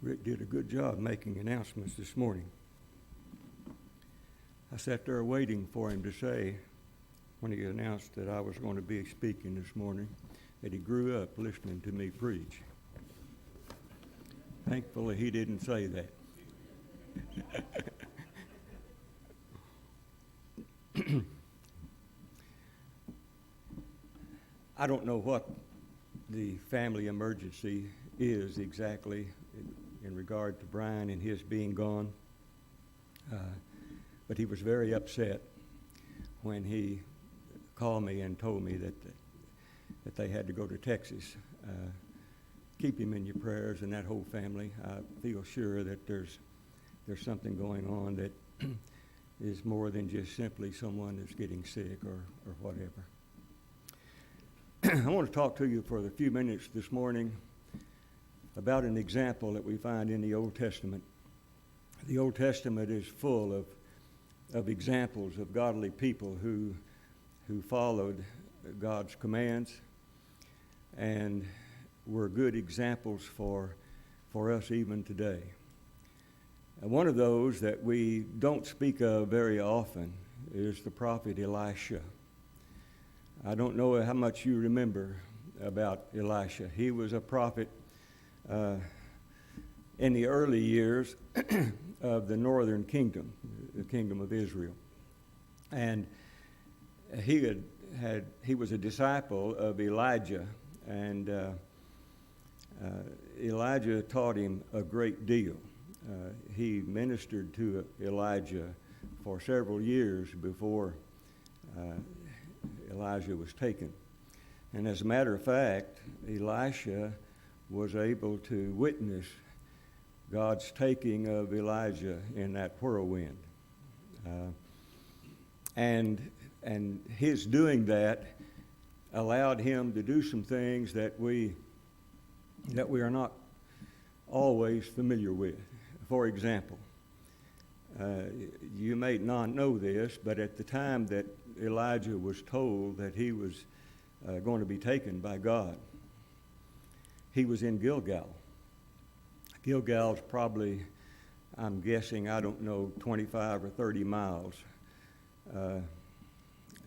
Rick did a good job making announcements this morning. I sat there waiting for him to say, when he announced that I was going to be speaking this morning, that he grew up listening to me preach. Thankfully, he didn't say that. I don't know what the family emergency is exactly in regard to Brian and his being gone, but he was very upset when he called me and told me that they had to go to Texas. Keep him in your prayers and that whole family. I feel sure that there's something going on that is more than just simply someone that's getting sick or whatever. I want to talk to you for a few minutes this morning about an example that we find in the Old Testament. The Old Testament is full of examples of godly people who followed God's commands and were good examples for us even today. And one of those that we don't speak of very often is the Prophet Elisha. I don't know how much you remember about Elisha. He was a prophet in the early years of the northern kingdom, the kingdom of Israel. And he was a disciple of Elijah, and Elijah taught him a great deal. He ministered to Elijah for several years before Elijah was taken. And as a matter of fact, Elisha was able to witness God's taking of Elijah in that whirlwind. And his doing that allowed him to do some things that we are not always familiar with. For example, you may not know this, but at the time that Elijah was told that he was going to be taken by God, he was in Gilgal. Gilgal's probably, I'm guessing, I don't know, 25 or 30 miles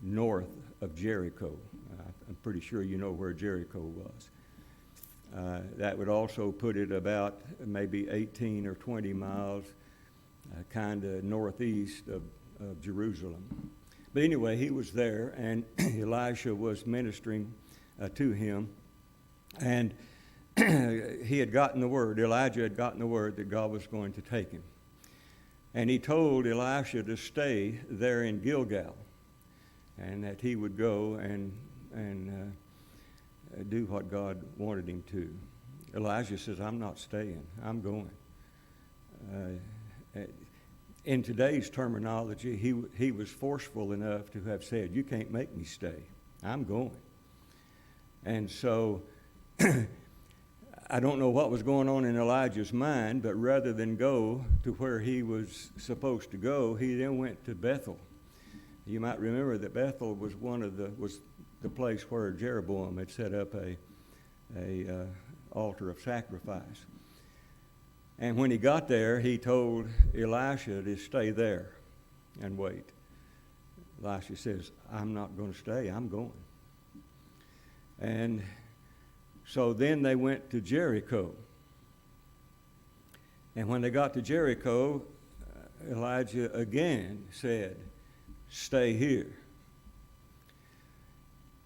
north of Jericho. I'm pretty sure you know where Jericho was. That would also put it about maybe 18 or 20 miles kind of northeast of Jerusalem. But anyway, he was there, and Elisha was ministering to him. And he had gotten the word, Elijah had gotten the word that God was going to take him. And he told Elisha to stay there in Gilgal, and that he would go and do what God wanted him to. Elijah says, I'm not staying, I'm going. In today's terminology, he was forceful enough to have said, you can't make me stay, I'm going. And so I don't know what was going on in Elijah's mind, but rather than go to where he was supposed to go, he then went to Bethel. You might remember that Bethel was the place where Jeroboam had set up a altar of sacrifice. And when he got there, he told Elisha to stay there and wait. Elisha says, I'm not going to stay, I'm going. And so then they went to Jericho. And when they got to Jericho, Elijah again said, stay here.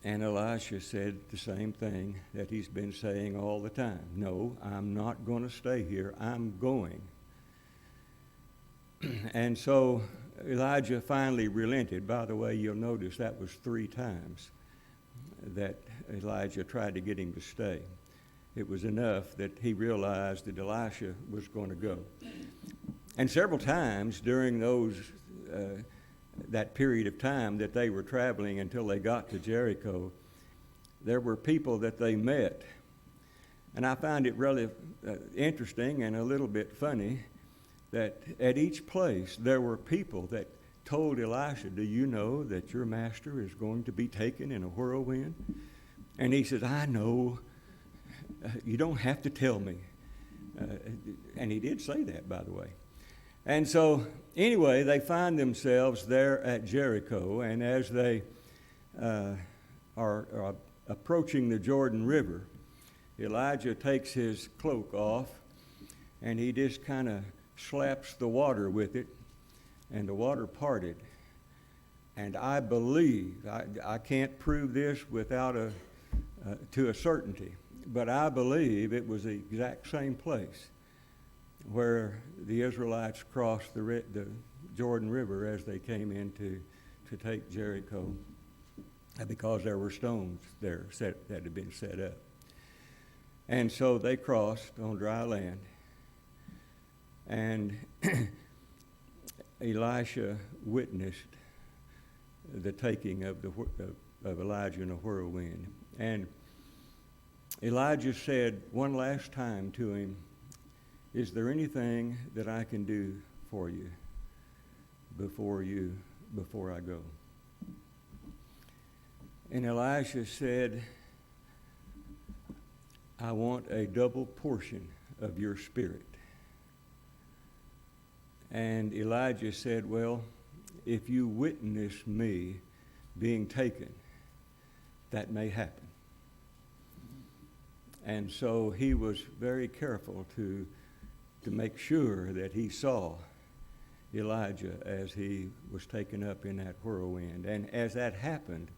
And Elisha said the same thing that he's been saying all the time. No, I'm not going to stay here. I'm going. And so Elijah finally relented. By the way, you'll notice that was 3 times that Elijah tried to get him to stay. It was enough that he realized that Elisha was going to go. And several times during that period of time that they were traveling until they got to Jericho, there were people that they met. And I find it really interesting and a little bit funny that at each place there were people that told Elisha, do you know that your master is going to be taken in a whirlwind? And he says, I know. You don't have to tell me. And he did say that, by the way. And so, anyway, they find themselves there at Jericho, and as they are approaching the Jordan River, Elijah takes his cloak off, and he just kind of slaps the water with it, and the water parted. And I believe, I can't prove this without to a certainty, but I believe it was the exact same place where the Israelites crossed the Jordan River as they came in to take Jericho, because there were stones there that had been set up. And so they crossed on dry land, and Elisha witnessed the taking of Elijah in a whirlwind. And Elijah said one last time to him, "Is there anything that I can do for you before I go?" And Elisha said, "I want a double portion of your spirit." And Elijah said, "Well, if you witness me being taken, that may happen." And so he was very careful to make sure that he saw Elijah as he was taken up in that whirlwind. And as that happened,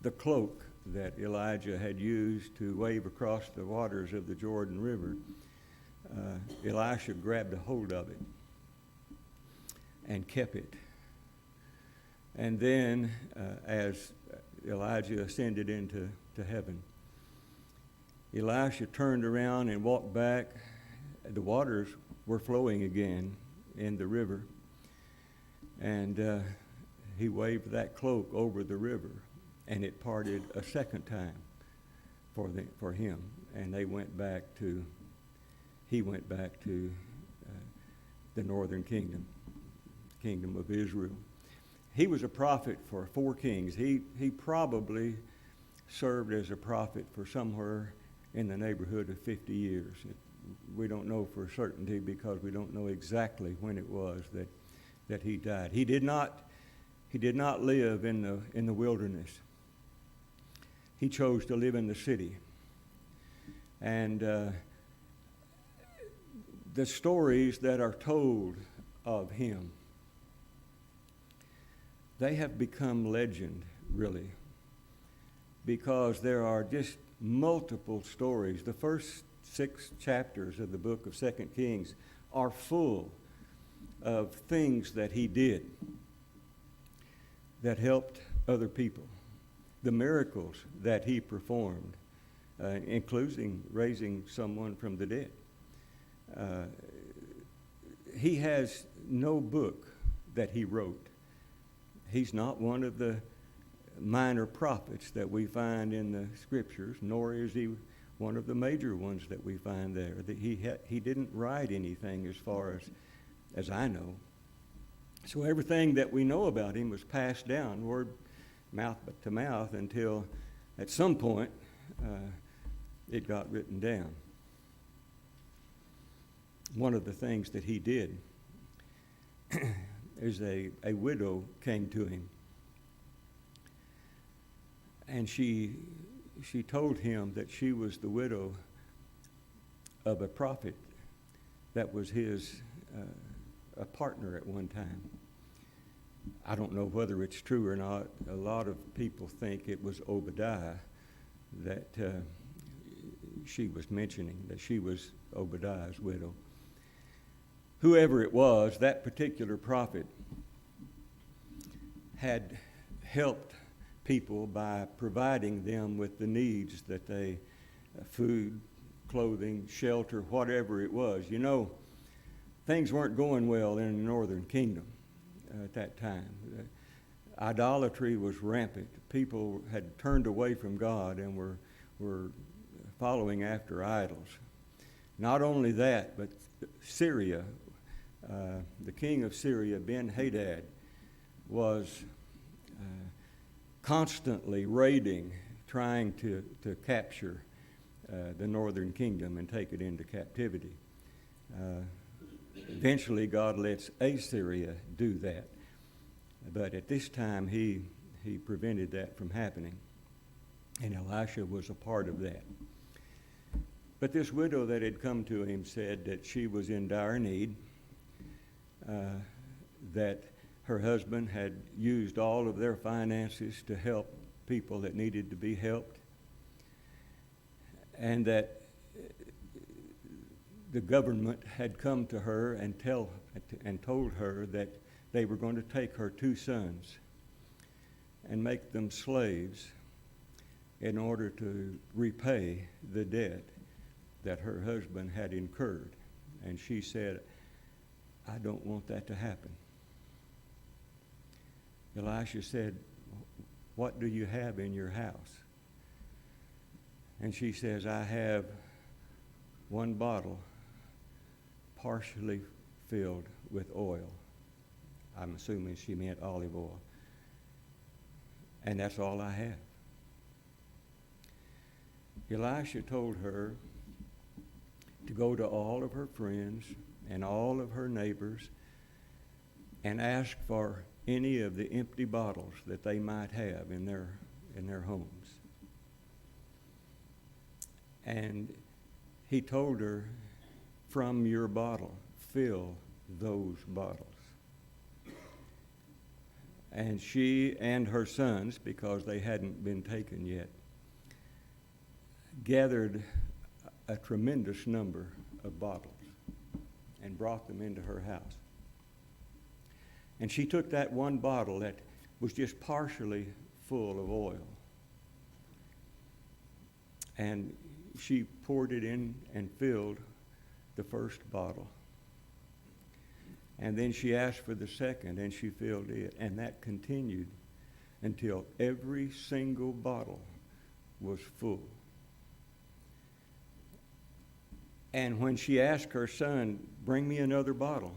the cloak that Elijah had used to wave across the waters of the Jordan River, Elisha grabbed a hold of it and kept it. And then, as Elijah ascended into heaven, Elisha turned around and walked back. The waters were flowing again in the river. And he waved that cloak over the river, and it parted a second time for him. And he went back to the northern kingdom of Israel. He was a prophet for 4 kings. He probably served as a prophet for somewhere in the neighborhood of 50 years. We don't know for certainty because we don't know exactly when it was that he died. He did not live in the wilderness. He chose to live in the city. And the stories that are told of him, they have become legend, really, because there are just multiple stories. The first 6 chapters of the book of 2 Kings are full of things that he did that helped other people, the miracles that he performed, including raising someone from the dead. He has no book that he wrote. He's not one of the minor prophets that we find in the scriptures, nor is he one of the major ones that we find there. That he didn't write anything as far as I know. So everything that we know about him was passed down, word mouth to mouth, until at some point it got written down. One of the things that he did is a widow came to him, and she told him that she was the widow of a prophet that was his a partner at one time. I don't know whether it's true or not. A lot of people think it was Obadiah that she was mentioning, that she was Obadiah's widow. Whoever it was, that particular prophet had helped people by providing them with the needs that they, food, clothing, shelter, whatever it was. You know, things weren't going well in the northern kingdom at that time. Idolatry was rampant. People had turned away from God and were following after idols. Not only that, but Syria, the king of Syria, Ben-Hadad, was constantly raiding, trying to capture the northern kingdom and take it into captivity. Eventually, God lets Assyria do that. But at this time, he prevented that from happening. And Elisha was a part of that. But this widow that had come to him said that she was in dire need, that her husband had used all of their finances to help people that needed to be helped, and that the government had come to her and told her that they were going to take her 2 sons and make them slaves in order to repay the debt that her husband had incurred. And she said, I don't want that to happen. Elisha said, what do you have in your house? And she says, I have 1 bottle partially filled with oil. I'm assuming she meant olive oil. And that's all I have. Elisha told her to go to all of her friends and all of her neighbors and ask for any of the empty bottles that they might have in their homes. And he told her, from your bottle, fill those bottles. And she and her sons, because they hadn't been taken yet, gathered a tremendous number of bottles and brought them into her house. And she took that 1 bottle that was just partially full of oil, and she poured it in and filled the first bottle. And then she asked for the second, and she filled it. And that continued until every single bottle was full. And when she asked her son, bring me another bottle,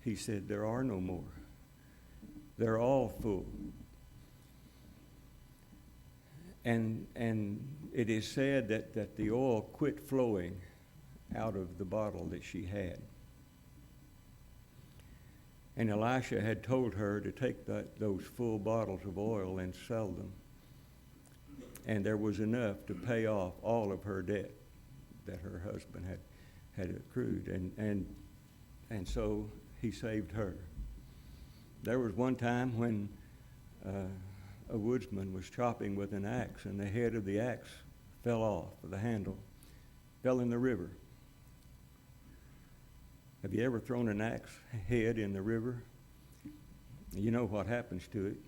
he said, there are no more. They're all full. And it is said that the oil quit flowing out of the bottle that she had. And Elisha had told her to take those full bottles of oil and sell them. And there was enough to pay off all of her debt that her husband had accrued. And so he saved her. There was one time when a woodsman was chopping with an axe, and the head of the axe fell off, the handle, fell in the river. Have you ever thrown an axe head in the river? You know what happens to it.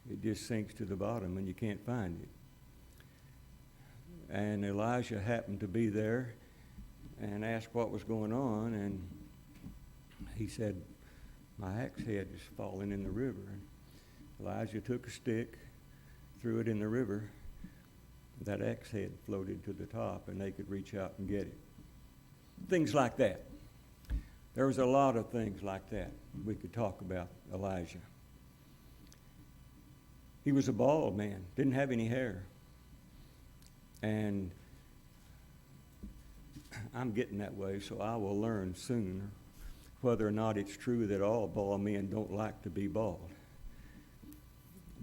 It just sinks to the bottom and you can't find it. And Elijah happened to be there and asked what was going on, and he said, my axe head is falling in the river. And Elijah took a stick, threw it in the river. That axe head floated to the top, and they could reach out and get it. Things like that. There was a lot of things like that we could talk about Elijah. He was a bald man, didn't have any hair. And I'm getting that way, so I will learn soon whether or not it's true that all bald men don't like to be bald.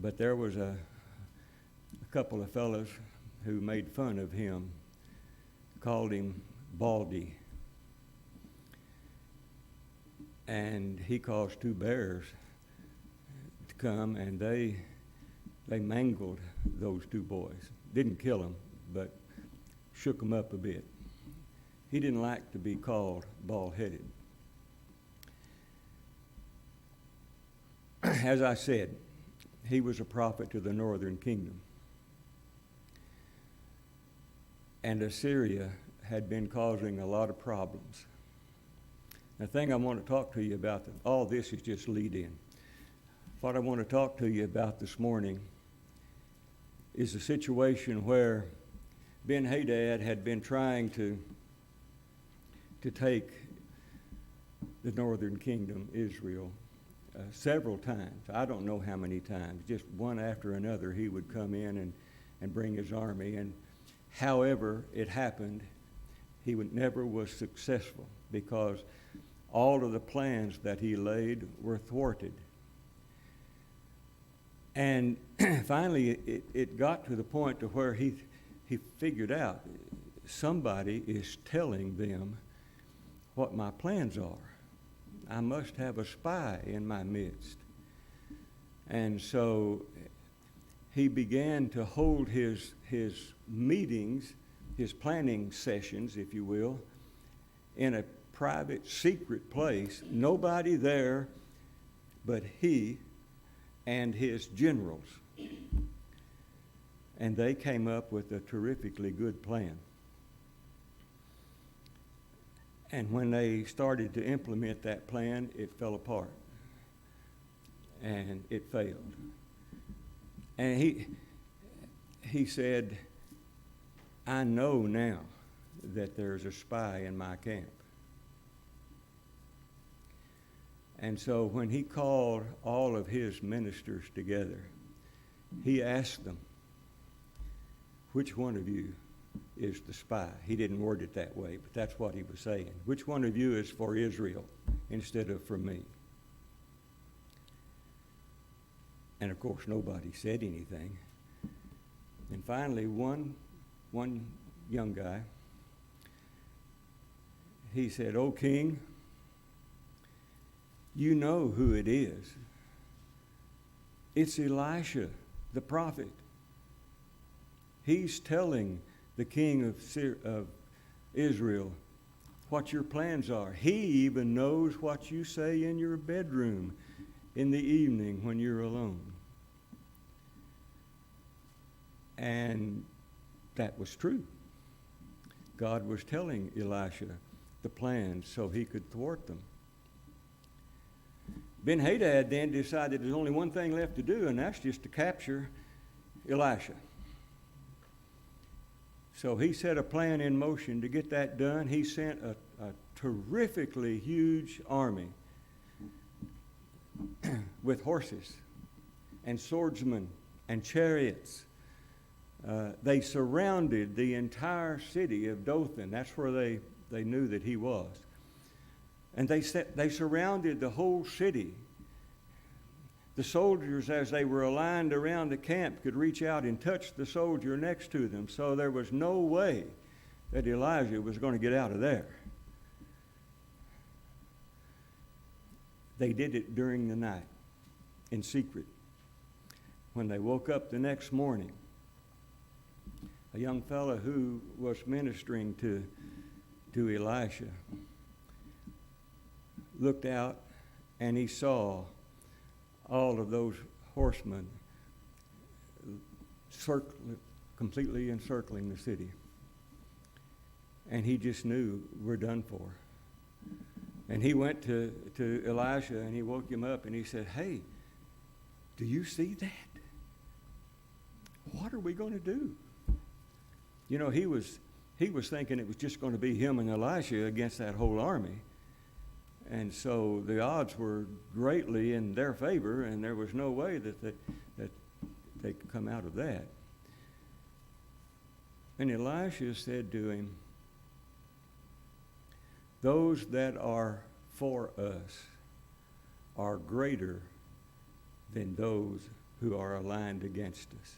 But there was a couple of fellows who made fun of him, called him Baldy. And he caused 2 bears to come, and they mangled those 2 boys. Didn't kill them, but shook them up a bit. He didn't like to be called bald-headed. As I said, he was a prophet to the northern kingdom. And Assyria had been causing a lot of problems. The thing I want to talk to you about, all this is just lead in. What I want to talk to you about this morning is a situation where Ben-Hadad had been trying to take the northern kingdom, Israel, several times. I don't know how many times. Just one after another, he would come in and bring his army. And however it happened, he never was successful. because all of the plans that he laid were thwarted. And finally, it got to the point to where he figured out somebody is telling them what my plans are. I must have a spy in my midst. And so he began to hold his meetings, his planning sessions, if you will, in a private, secret place. Nobody there but he and his generals. And they came up with a terrifically good plan. And when they started to implement that plan, it fell apart. And it failed. And he said, I know now that there's a spy in my camp. And so when he called all of his ministers together, he asked them, which one of you is the spy? He didn't word it that way, but that's what he was saying. Which one of you is for Israel instead of for me? And of course, nobody said anything. And finally, one young guy, he said, "O king, you know who it is. It's Elisha, the prophet. He's telling the king of Israel what your plans are. He even knows what you say in your bedroom in the evening when you're alone." And that was true. God was telling Elisha the plans so he could thwart them. Ben-Hadad then decided there's only one thing left to do, and that's just to capture Elisha. So he set a plan in motion to get that done. He sent a terrifically huge army with horses and swordsmen and chariots. They surrounded the entire city of Dothan. That's where they knew that he was. And they surrounded the whole city. The soldiers, as they were aligned around the camp, could reach out and touch the soldier next to them. So there was no way that Elijah was going to get out of there. They did it during the night, in secret. When they woke up the next morning, a young fellow who was ministering to Elisha looked out and he saw all of those horsemen completely encircling the city. And he just knew, we're done for. And he went to Elisha and he woke him up and he said, "Hey, do you see that? What are we going to do?" You know, he was thinking it was just going to be him and Elisha against that whole army. And so the odds were greatly in their favor, and there was no way that they could come out of that. And Elisha said to him, "Those that are for us are greater than those who are aligned against us."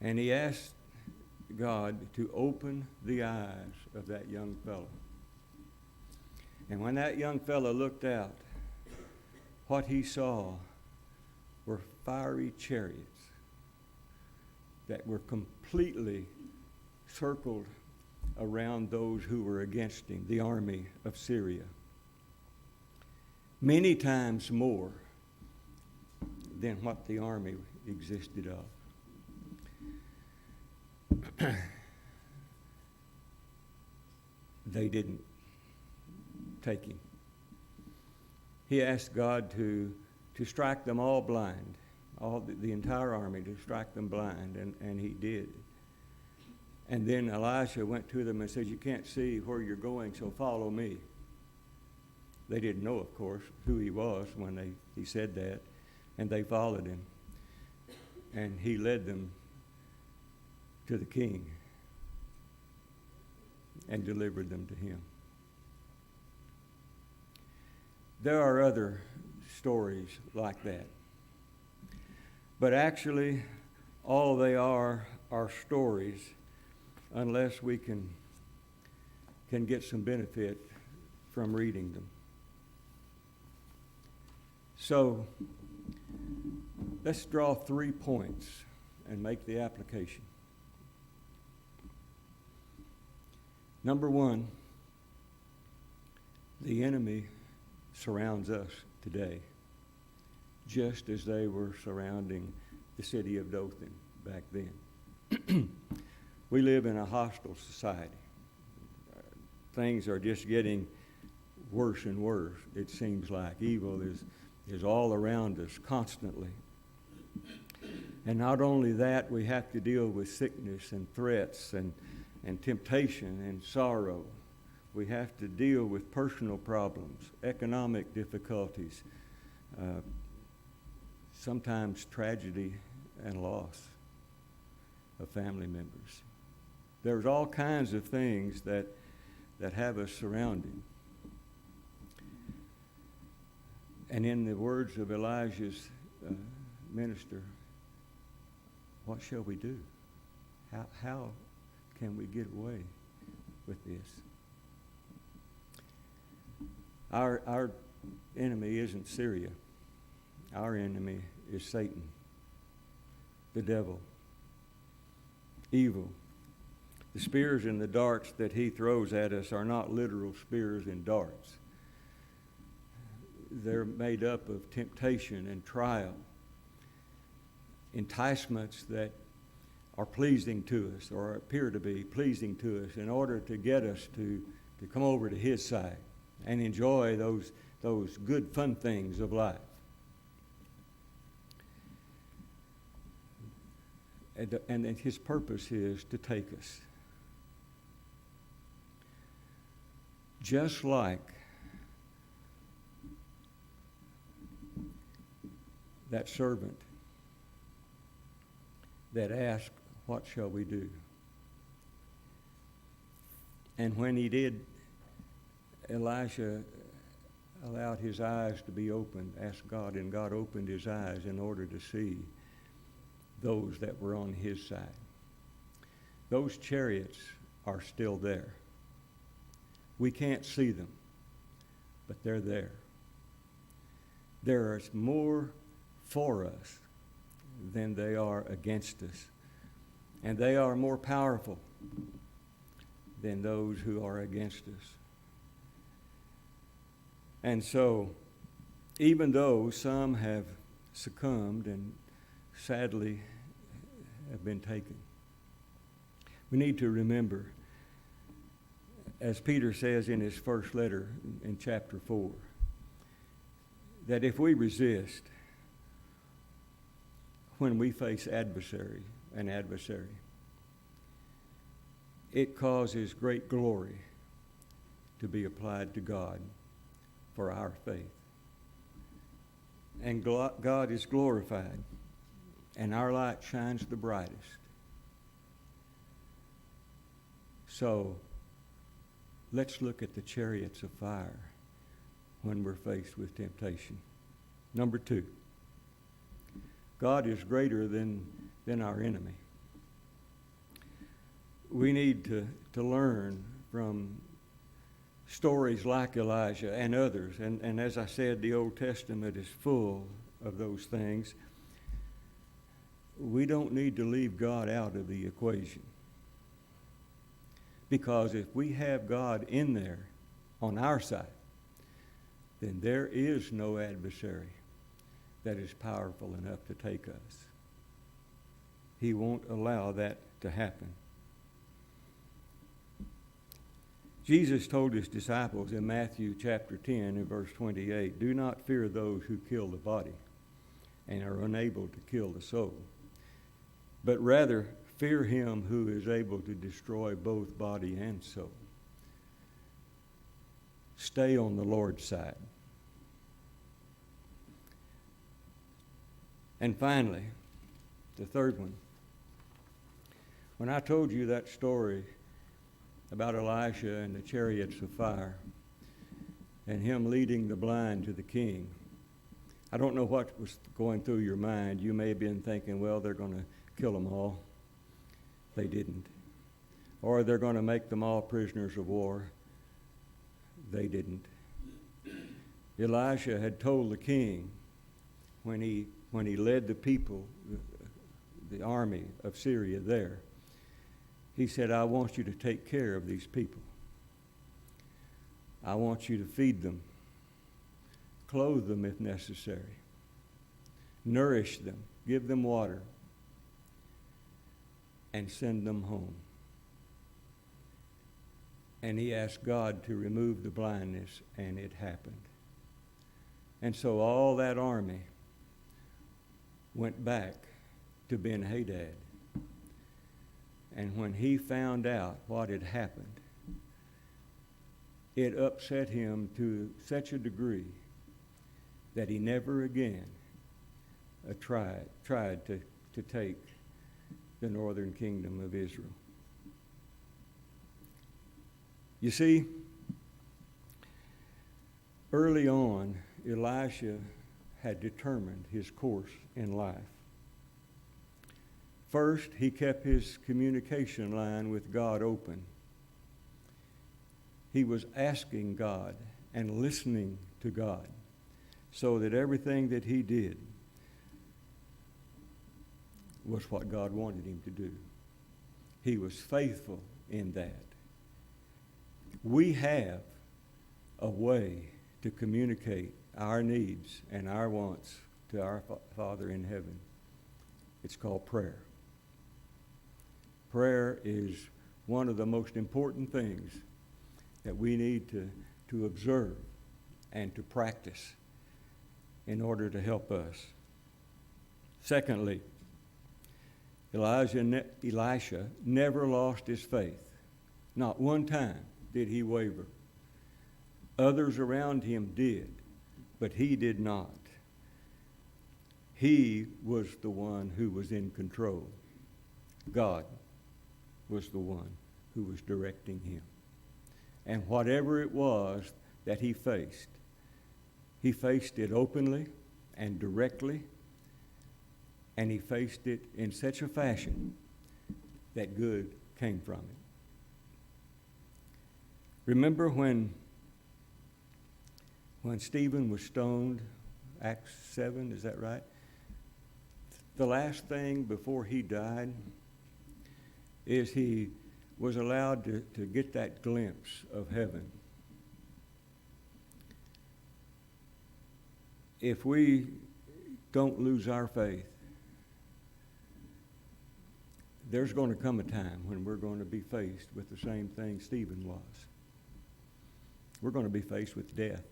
And he asked God to open the eyes of that young fellow. And when that young fellow looked out, what he saw were fiery chariots that were completely circled around those who were against him, the army of Syria. Many times more than what the army existed of. They didn't take him. He asked God to strike them all blind, the entire army, to strike them blind, and he did. And then Elisha went to them and said, "You can't see where you're going, so follow me." They didn't know, of course, who he was when he said that, and they followed him. And he led them to the king. and delivered them to him. There are other stories like that. But actually, all they are stories unless we can get some benefit from reading them. So, let's draw 3 points and make the application. Number 1, the enemy surrounds us today, just as they were surrounding the city of Dothan back then. We live in a hostile society. Things are just getting worse and worse, it seems like. Evil is all around us constantly. And not only that, we have to deal with sickness and threats and temptation and sorrow. We have to deal with personal problems, economic difficulties, sometimes tragedy and loss of family members. There's all kinds of things that have us surrounded. And in the words of Elijah's minister, what shall we do? How can we get away with this? Our enemy isn't Syria. Our enemy is Satan, the devil, evil. The spears and the darts that he throws at us are not literal spears and darts. They're made up of temptation and trial, enticements that are pleasing to us or appear to be pleasing to us in order to get us to come over to his side and enjoy those good, fun things of life. And his purpose is to take us. Just like that servant that asked, what shall we do? And when he did, Elisha allowed his eyes to be opened, asked God, and God opened his eyes in order to see those that were on his side. Those chariots are still there. We can't see them, but they're there. There is more for us than they are against us. And they are more powerful than those who are against us. And so, even though some have succumbed and sadly have been taken, we need to remember, as Peter says in his first letter in chapter 4, that if we resist when we face an adversary, it causes great glory to be applied to God for our faith. And God is glorified, and our light shines the brightest. So, let's look at the chariots of fire when we're faced with temptation. Number 2, God is greater than our enemy. We need to learn from stories like Elijah and others. And as I said, the Old Testament is full of those things. We don't need to leave God out of the equation. Because if we have God in there on our side, then there is no adversary that is powerful enough to take us. He won't allow that to happen. Jesus told his disciples in Matthew chapter 10 and verse 28, "Do not fear those who kill the body and are unable to kill the soul, but rather fear him who is able to destroy both body and soul." Stay on the Lord's side. And finally, the third one. When I told you that story about Elisha and the chariots of fire and him leading the blind to the king. I don't know what was going through your mind. You may have been thinking, well, they're going to kill them all. They didn't. Or they're going to make them all prisoners of war. They didn't. Elisha had told the king when he led the people, the army of Syria there, he said, I want you to take care of these people. I want you to feed them, clothe them if necessary, nourish them, give them water, and send them home. And he asked God to remove the blindness, and it happened. And so all that army went back to Ben-Hadad. And when he found out what had happened, it upset him to such a degree that he never again tried to take the northern kingdom of Israel. You see, early on, Elisha had determined his course in life. First, he kept his communication line with God open. He was asking God and listening to God so that everything that he did was what God wanted him to do. He was faithful in that. We have a way to communicate our needs and our wants to our Father in heaven. It's called prayer. Prayer is one of the most important things that we need to observe and to practice in order to help us. Secondly, Elisha never lost his faith. Not one time did he waver. Others around him did, but he did not. He was the one who was in control. God was the one who was directing him. And whatever it was that he faced it openly and directly, and he faced it in such a fashion that good came from it. Remember when Stephen was stoned, Acts 7, is that right? The last thing before he died is he was allowed to get that glimpse of heaven. If we don't lose our faith, there's going to come a time when we're going to be faced with the same thing Stephen was. We're going to be faced with death.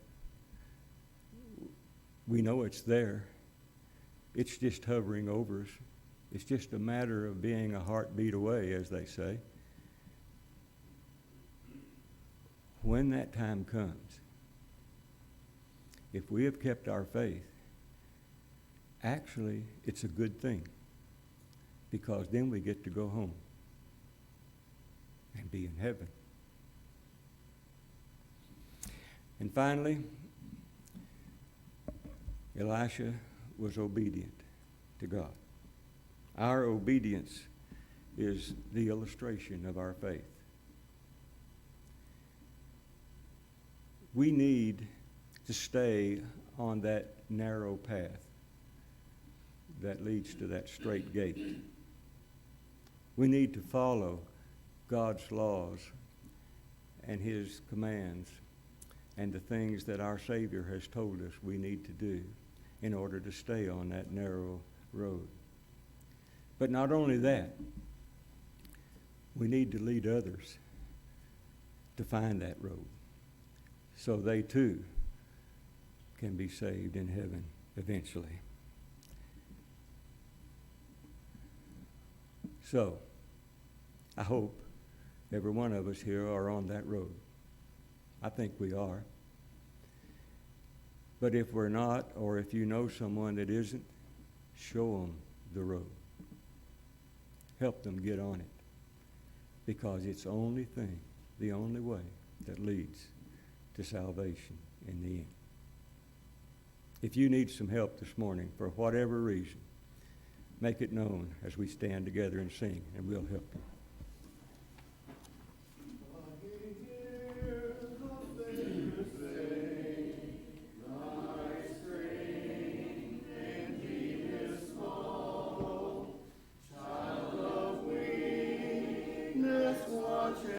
We know it's there. It's just hovering over us. It's just a matter of being a heartbeat away, as they say. When that time comes, if we have kept our faith, actually it's a good thing, because then we get to go home and be in heaven. And finally, Elisha was obedient to God. Our obedience is the illustration of our faith. We need to stay on that narrow path that leads to that straight gate. We need to follow God's laws and his commands and the things that our Savior has told us we need to do in order to stay on that narrow road. But not only that, we need to lead others to find that road so they too can be saved in heaven eventually. So, I hope every one of us here are on that road. I think we are. But if we're not, or if you know someone that isn't, show them the road. Help them get on it, because it's the only thing the only way that leads to salvation in the end. If you need some help this morning for whatever reason, make it known as we stand together and sing, and we'll help you.